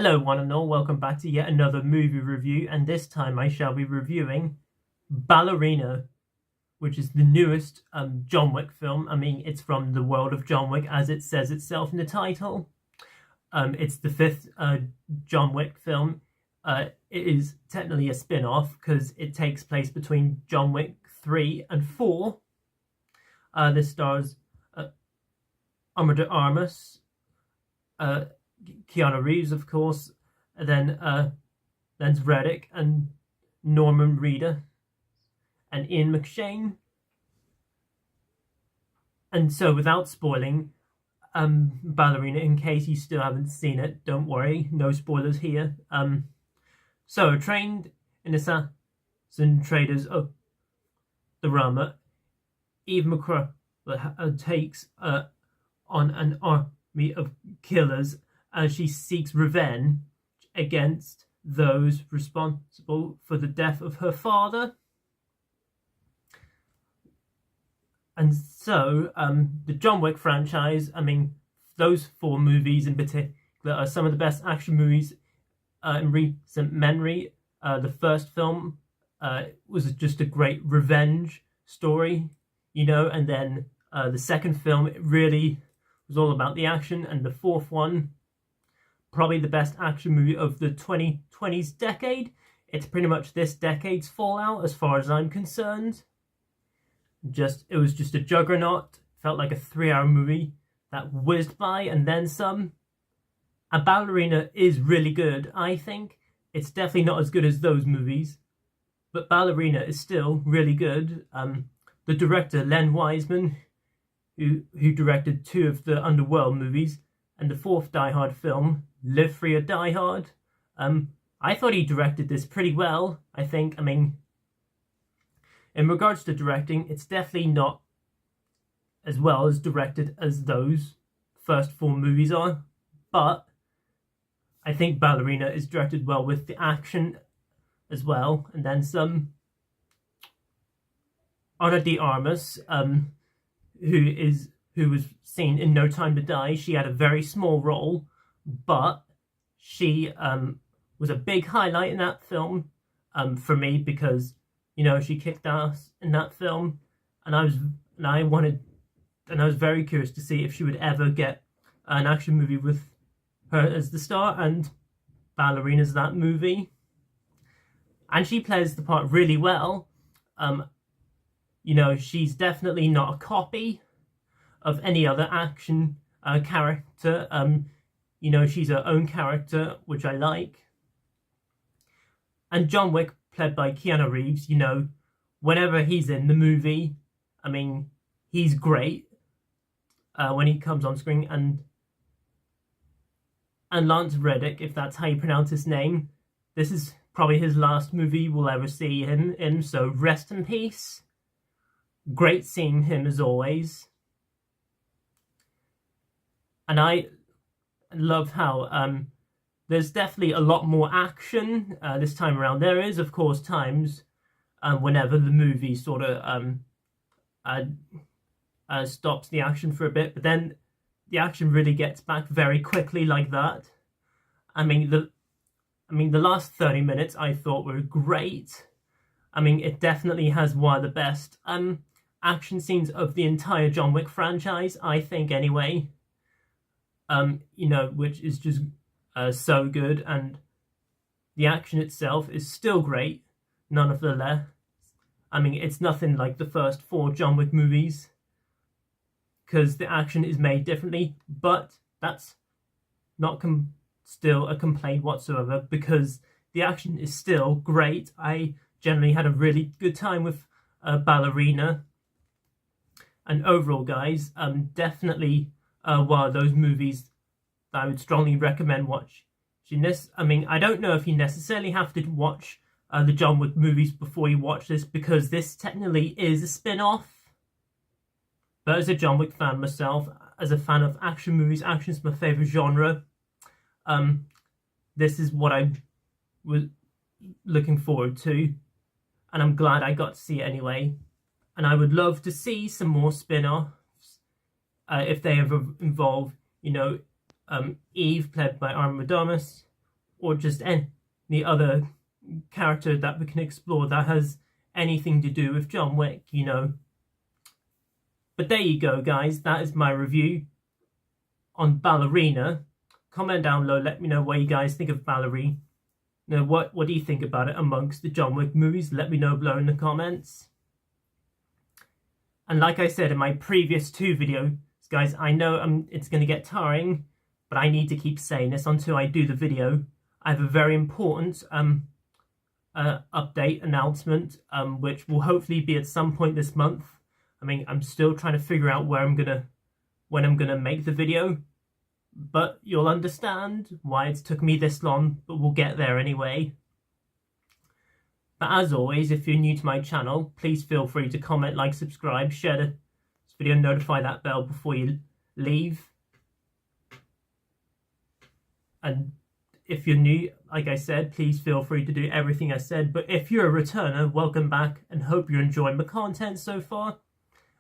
Hello one and all, welcome back to yet another movie review, and this time I shall be reviewing Ballerina, which is the newest John Wick film. I mean, it's from the world of John Wick, as it says itself in the title. It's the fifth John Wick film. It is technically a spin-off because it takes place between John Wick 3 and 4. This stars Ana de Armas, Keanu Reeves, of course, then Lance Reddick and Norman Reedus and Ian McShane. And so, without spoiling, Ballerina, in case you still haven't seen it, don't worry, no spoilers here. So, trained in assassin traders of the Rama, Eve McCraw takes on an army of killers as she seeks revenge against those responsible for the death of her father. And so, the John Wick franchise, I mean, those four movies in particular are some of the best action movies in recent memory. The first film was just a great revenge story, you know, and then the second film, it really was all about the action, and the fourth one, probably the best action movie of the 2020s decade. It's pretty much this decade's Fallout, as far as I'm concerned. It was just a juggernaut. Felt like a 3-hour movie that whizzed by and then some. And Ballerina is really good, I think. It's definitely not as good as those movies, but Ballerina is still really good. The director, Len Wiseman, who directed 2 of the Underworld movies and the 4th Die Hard film, Live Free or Die Hard. I thought he directed this pretty well, I think. I mean, in regards to directing, it's definitely not as well as directed as those first 4 movies are, but I think Ballerina is directed well with the action as well, and then some. Ana de Armas, who was seen in No Time to Die, she had a very small role, but she was a big highlight in that film for me, because, you know, she kicked ass in that film, and I was very curious to see if she would ever get an action movie with her as the star, and Ballerina's that movie, and she plays the part really well. You know, she's definitely not a copy of any other action character. You know, she's her own character, which I like. And John Wick, played by Keanu Reeves, you know, whenever he's in the movie, I mean, he's great when he comes on screen. And Lance Reddick, if that's how you pronounce his name, this is probably his last movie we'll ever see him in, so rest in peace. Great seeing him as always. And I love how there's definitely a lot more action this time around. There is, of course, times whenever the movie sort of stops the action for a bit, but then the action really gets back very quickly like that. I mean, the last 30 minutes I thought were great. I mean, it definitely has one of the best action scenes of the entire John Wick franchise, I think, anyway. You know, which is just so good, and the action itself is still great, none of the less. I mean, it's nothing like the first 4 John Wick movies, because the action is made differently, but that's not still a complaint whatsoever, because the action is still great. I generally had a really good time with Ballerina. And overall, guys, definitely one of those movies that I would strongly recommend watching this. I mean, I don't know if you necessarily have to watch the John Wick movies before you watch this, because this technically is a spin-off. But as a John Wick fan myself, as a fan of action movies, action is my favourite genre. This is what I was looking forward to, and I'm glad I got to see it anyway. And I would love to see some more spin-offs if they ever involve, you know, Eve, played by Ana de Armas, or just any other character that we can explore that has anything to do with John Wick, you know. But there you go, guys. That is my review on Ballerina. Comment down below, let me know what you guys think of Ballerina. You know, what do you think about it amongst the John Wick movies? Let me know below in the comments. And like I said in my previous 2 videos, guys, I know it's going to get tiring, but I need to keep saying this until I do the video. I have a very important update announcement, which will hopefully be at some point this month. I mean, I'm still trying to figure out when I'm gonna make the video, but you'll understand why it's took me this long, but we'll get there anyway. But as always, if you're new to my channel, please feel free to comment, like, subscribe, share this video, notify that bell before you leave. And if you're new, like I said, please feel free to do everything I said. But if you're a returner, welcome back and hope you're enjoying the content so far.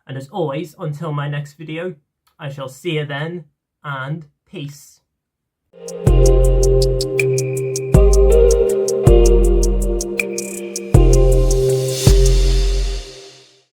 And as always, until my next video, I shall see you then, and peace.